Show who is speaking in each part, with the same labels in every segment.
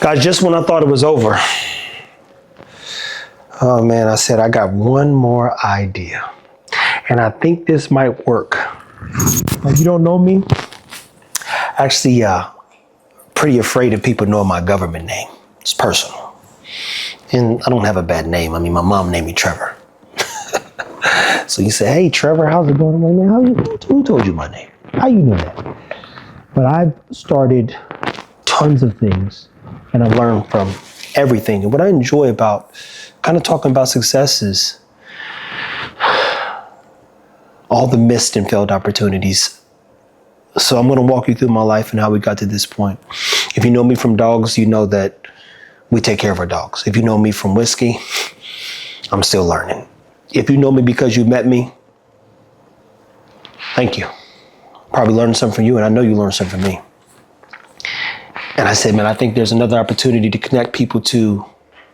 Speaker 1: Guys, just when I thought it was over, oh man, I said, I got one more idea. And I think this might work. Like, you don't know me? Actually, pretty afraid of people knowing my government name. It's personal. And I don't have a bad name. I mean, my mom named me Trevor. So you say, hey, Trevor, how's it going? I'm like, man, who told you my name? How you know that? But I've started tons of things and I've learned from everything. And what I enjoy about kind of talking about success is all the missed and failed opportunities. So I'm going to walk you through my life and how we got to this point. If you know me from dogs, you know that we take care of our dogs. If you know me from whiskey, I'm still learning. If you know me because you met me, thank you. Probably learned something from you, and I know you learned something from me. And I said, man, I think there's another opportunity to connect people to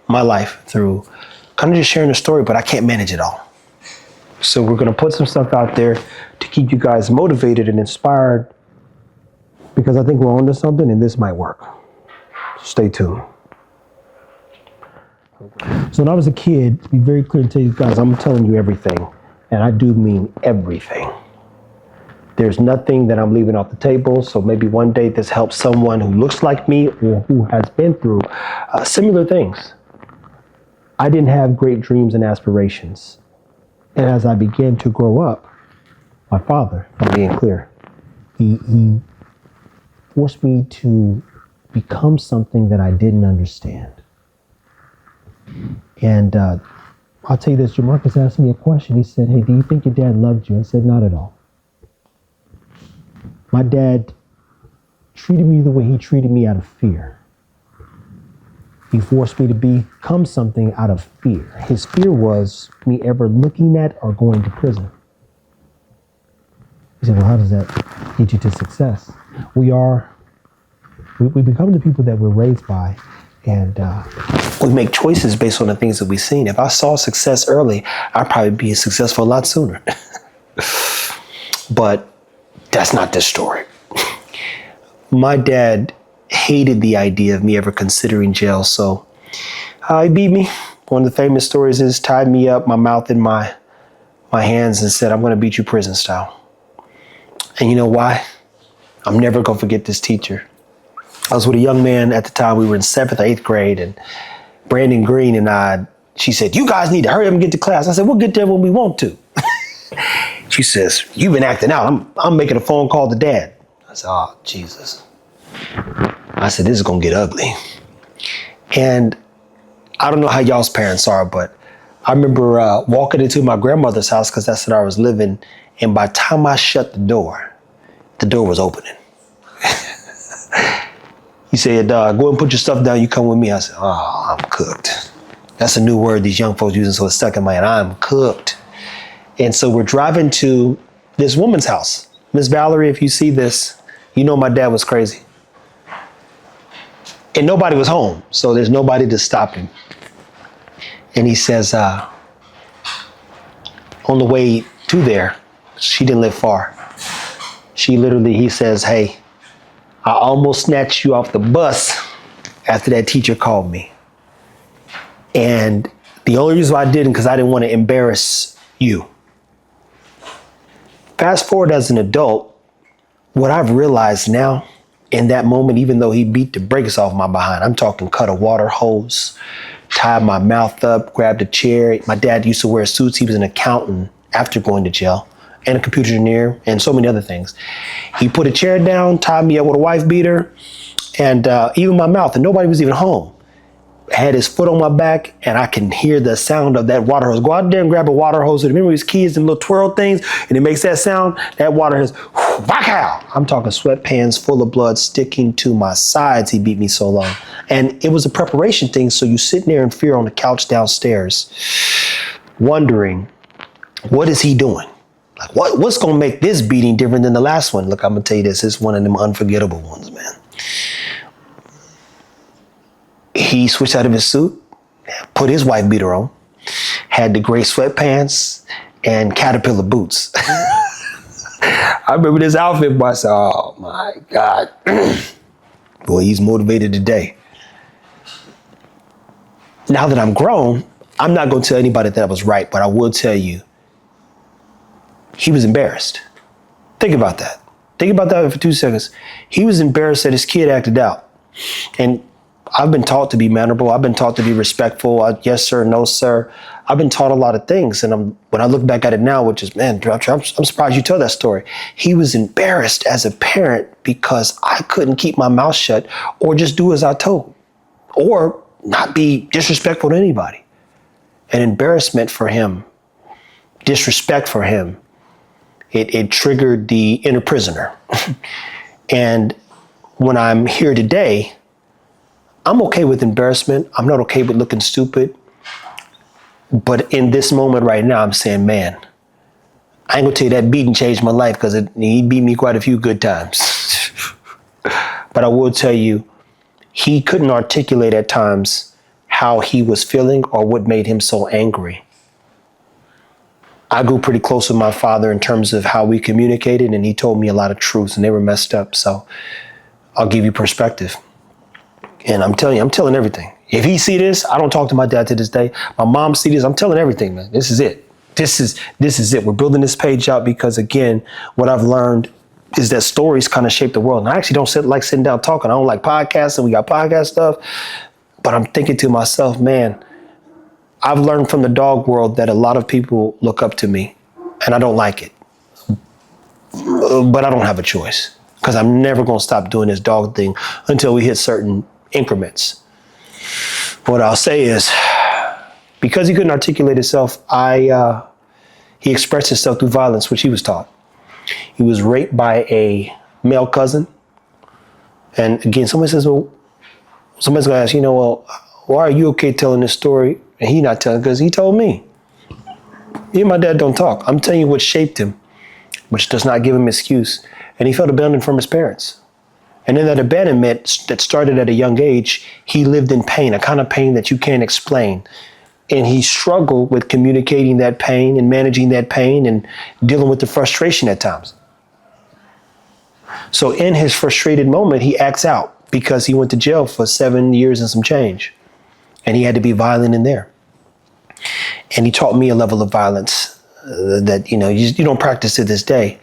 Speaker 1: my life through kind of just sharing a story, but I can't manage it all. So we're going to put some stuff out there to keep you guys motivated and inspired, because I think we're onto something and this might work. Stay tuned. So when I was a kid, to be very clear to you guys, I'm telling you everything, and I do mean everything. There's nothing that I'm leaving off the table. So maybe one day this helps someone who looks like me or who has been through similar things. I didn't have great dreams and aspirations. And as I began to grow up, my father, if I'm being clear, he forced me to become something that I didn't understand. And I'll tell you this, Jamarcus asked me a question. He said, hey, do you think your dad loved you? I said, not at all. My dad treated me the way he treated me out of fear. He forced me to become something out of fear. His fear was me ever looking at or going to prison. He said, well, how does that get you to success? We become the people that we're raised by, and we make choices based on the things that we've seen. If I saw success early, I'd probably be successful a lot sooner. But that's not the story. My dad hated the idea of me ever considering jail, so he beat me. One of the famous stories is tied me up, my mouth in my hands, and said, I'm going to beat you prison style. And you know why? I'm never going to forget this teacher. I was with a young man at the time. We were in 7th or 8th grade, and Brandon Green and she said, you guys need to hurry up and get to class. I said, we'll get there when we want to. She says, you've been acting out. I'm making a phone call to Dad. I said, oh, Jesus. I said, this is going to get ugly. And I don't know how y'all's parents are, but I remember walking into my grandmother's house because that's where I was living. And by the time I shut the door was opening. He said, go and put your stuff down. You come with me. I said, oh, I'm cooked. That's a new word these young folks using, so it's stuck in my head. I'm cooked. And so we're driving to this woman's house. Miss Valerie, if you see this, you know my dad was crazy. And nobody was home, so there's nobody to stop him. And he says, on the way to there, she didn't live far. He says, hey, I almost snatched you off the bus after that teacher called me. And the only reason why I didn't, because I didn't want to embarrass you. Fast forward as an adult, what I've realized now in that moment, even though he beat the brakes off my behind, I'm talking cut a water hose, tied my mouth up, grabbed a chair. My dad used to wear suits. He was an accountant after going to jail, and a computer engineer, and so many other things. He put a chair down, tied me up with a wife beater, and even my mouth, and nobody was even home. Had his foot on my back, and I can hear the sound of that water hose. Go out there and grab a water hose. Remember these kids and little twirl things, and it makes that sound? That water hose, whack out. I'm talking sweatpants full of blood sticking to my sides. He beat me so long. And it was a preparation thing, so you sitting there in fear on the couch downstairs, wondering, what is he doing? Like, what's going to make this beating different than the last one? Look, I'm going to tell you this. It's one of them unforgettable ones, man. He switched out of his suit, put his wife beater on, had the gray sweatpants and caterpillar boots. I remember this outfit, but I said, oh my God. Boy, he's motivated today. Now that I'm grown, I'm not going to tell anybody that I was right, but I will tell you, he was embarrassed. Think about that. Think about that for 2 seconds. He was embarrassed that his kid acted out. And I've been taught to be mannerable. I've been taught to be respectful. Yes, sir. No, sir. I've been taught a lot of things. And when I look back at it now, which is, man, I'm surprised you tell that story. He was embarrassed as a parent because I couldn't keep my mouth shut or just do as I told or not be disrespectful to anybody. An embarrassment for him, disrespect for him, it triggered the inner prisoner. And when I'm here today, I'm okay with embarrassment. I'm not okay with looking stupid. But in this moment right now, I'm saying, man, I ain't gonna tell you that beating changed my life because he beat me quite a few good times. But I will tell you, he couldn't articulate at times how he was feeling or what made him so angry. I grew pretty close with my father in terms of how we communicated, and he told me a lot of truths and they were messed up. So I'll give you perspective. And I'm telling you, I'm telling everything. If he see this, I don't talk to my dad to this day. My mom see this, I'm telling everything, man. This is it. This is it. We're building this page out because, again, what I've learned is that stories kind of shape the world. And I actually don't like sitting down talking. I don't like podcasts, and we got podcast stuff. But I'm thinking to myself, man, I've learned from the dog world that a lot of people look up to me, and I don't like it. But I don't have a choice because I'm never going to stop doing this dog thing until we hit certain increments. What I'll say is, because he couldn't articulate himself, he expressed himself through violence, which he was taught. He was raped by a male cousin. And again, somebody says, well, somebody's going to ask, well, why are you okay telling this story? And he not telling because he told me. Me and my dad don't talk. I'm telling you what shaped him, which does not give him excuse. And he felt abandoned from his parents. And in that abandonment that started at a young age, he lived in pain, a kind of pain that you can't explain. And he struggled with communicating that pain and managing that pain and dealing with the frustration at times. So in his frustrated moment, he acts out because he went to jail for 7 years and some change. And he had to be violent in there. And he taught me a level of violence that, you don't practice to this day.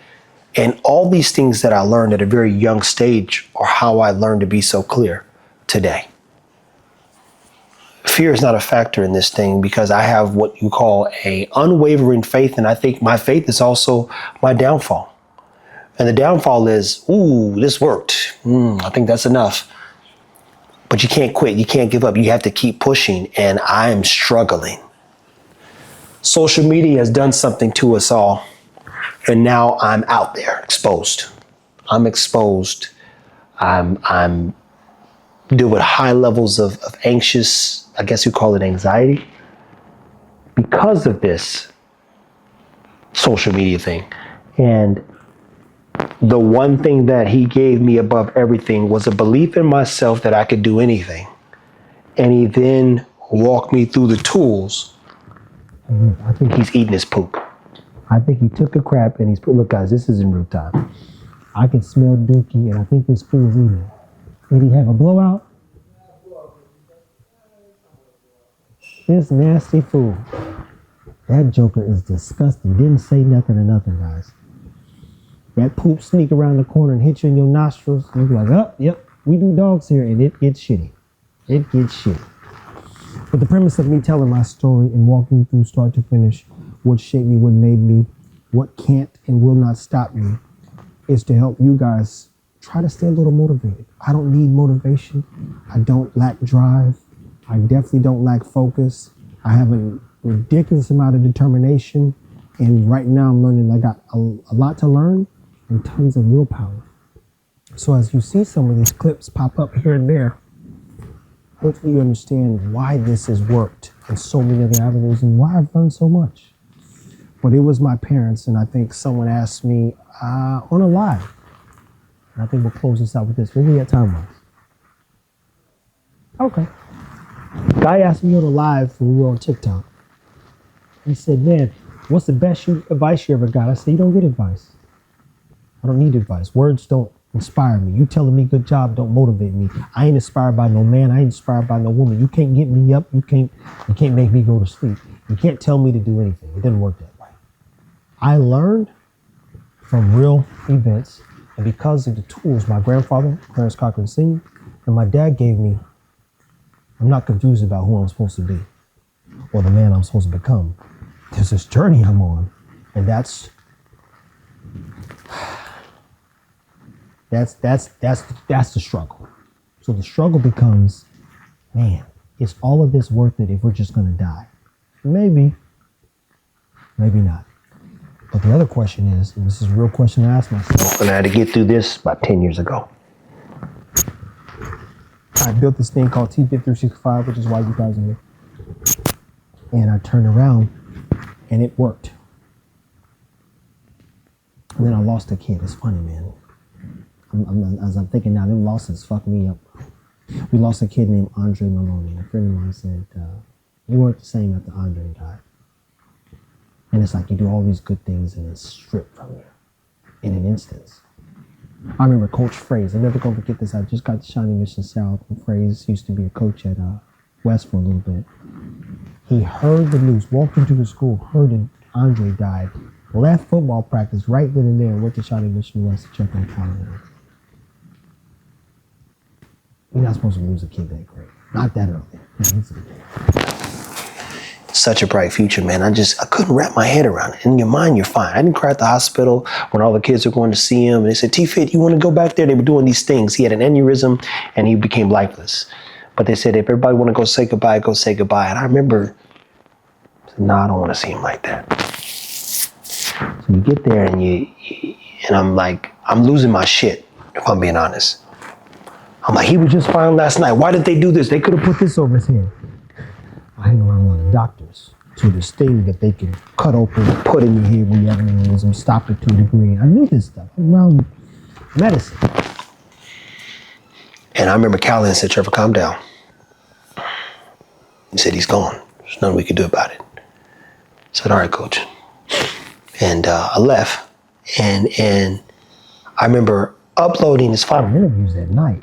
Speaker 1: And all these things that I learned at a very young stage are how I learned to be so clear today. Fear is not a factor in this thing because I have what you call a unwavering faith. And I think my faith is also my downfall. And the downfall is, this worked. I think that's enough. But you can't quit. You can't give up. You have to keep pushing. And I'm struggling. Social media has done something to us all. And now I'm out there exposed. I'm exposed. I'm deal with high levels of anxious, I guess you call it anxiety, because of this social media thing. And the one thing that he gave me above everything was a belief in myself that I could do anything. And he then walked me through the tools. I think he's eating his poop. I think he took a crap and look guys, this is in real time. I can smell dookie and I think this fool's eating it. Did he have a blowout? This nasty fool. That joker is disgusting. Didn't say nothing or nothing, guys. That poop sneak around the corner and hit you in your nostrils. And you're like, yep, we do dogs here, and it gets shitty. It gets shitty. But the premise of me telling my story and walking through start to finish what shaped me, what made me, what can't and will not stop me, is to help you guys try to stay a little motivated. I don't need motivation. I don't lack drive. I definitely don't lack focus. I have a ridiculous amount of determination. And right now I'm learning I got a lot to learn and tons of willpower. So as you see some of these clips pop up here and there, hopefully you understand why this has worked in so many other avenues and why I've learned so much. But it was my parents, and I think someone asked me on a live, and I think we'll close this out with this. What do we got time-wise? Okay. Guy asked me on a live when we were on TikTok. He said, man, what's the best advice you ever got? I said, you don't get advice. I don't need advice. Words don't
Speaker 2: inspire me. You telling me good job don't motivate me. I ain't inspired by no man. I ain't inspired by no woman. You can't get me up. You can't make me go to sleep. You can't tell me to do anything. It didn't work that way. I learned from real events, and because of the tools my grandfather, Clarence Cochran Sr., and my dad gave me, I'm not confused about who I'm supposed to be or the man I'm supposed to become. There's this journey I'm on, and that's the struggle. So the struggle becomes, man, is all of this worth it if we're just gonna die? Maybe, maybe not. But the other question is, and this is a real question I ask myself,
Speaker 1: And I had to get through this about 10 years ago.
Speaker 2: I built this thing called T-Fit 365, which is why you guys are here. And I turned around and it worked. And then I lost a kid. It's funny, man. As I'm thinking now, them losses fucked me up. We lost a kid named Andre Maloney. And a friend of mine said, you weren't the same after Andre died. And it's like you do all these good things and it's stripped from you in an instance. I remember Coach Fraze. I'm never going to forget this. I just got to Shawnee Mission South. And Fraze used to be a coach at West for a little bit. He heard the news, walked into the school, heard that Andre died, left football practice right then and there, and went to Shawnee Mission West to check on Callahan. You're not supposed to lose a kid that great. Not that early.
Speaker 1: Such a bright future, man. I couldn't wrap my head around it. In your mind, you're fine. I didn't cry at the hospital when all the kids were going to see him. And they said, T-Fit, you want to go back there? They were doing these things. He had an aneurysm and he became lifeless. But they said, if everybody want to go say goodbye, go say goodbye. And I remember, no, I don't want to see him like that. So you get there and I'm like, I'm losing my shit, if I'm being honest. I'm like, he was just fine last night. Why did they do this? They could have put this over his head.
Speaker 2: I hang around a lot of doctors. So this thing that they can cut open, put in your head when you have an aneurysm, stop it to a degree. I knew this stuff. I'm around medicine.
Speaker 1: And I remember Callahan said, Trevor, calm down. He said, he's gone. There's nothing we can do about it. I said, all right, coach. And I left. And I remember uploading his final
Speaker 2: interviews that night.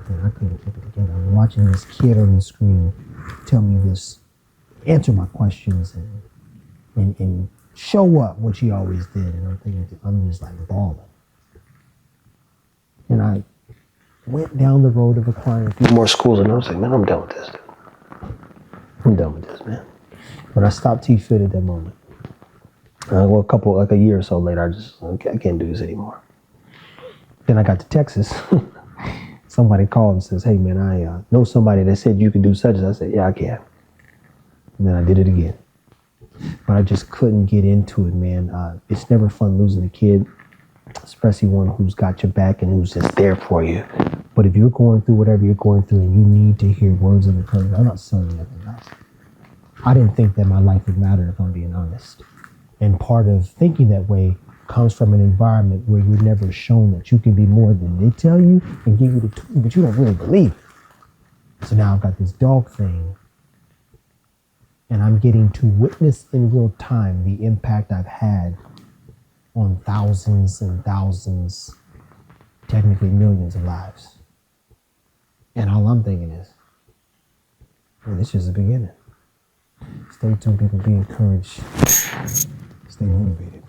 Speaker 2: And I couldn't keep it together. I'm watching this kid on the screen tell me this, answer my questions and show up, which he always did. And I'm thinking, I'm just like bawling. And I went down the road of acquiring a few
Speaker 1: more schools, and I was like, man, I'm done with this. I'm done with this, man.
Speaker 2: But I stopped T-Fit at that moment.
Speaker 1: A year or so later, I can't do this anymore.
Speaker 2: Then I got to Texas. Somebody called and says, hey man, I know somebody that said you could do such as. I said, yeah, I can. And then I did it again. But I just couldn't get into it, man. It's never fun losing a kid, especially one who's got your back and who's just there for you. But if you're going through whatever you're going through and you need to hear words of encouragement, I'm not selling you nothing else. I didn't think that my life would matter, if I'm being honest. And part of thinking that way comes from an environment where you're never shown that you can be more than they tell you and give you the tools, but you don't really believe it. So now I've got this dog thing, and I'm getting to witness in real time the impact I've had on thousands and thousands, technically millions of lives. And all I'm thinking is, man, this is the beginning. Stay tuned, people. Be encouraged. Stay motivated.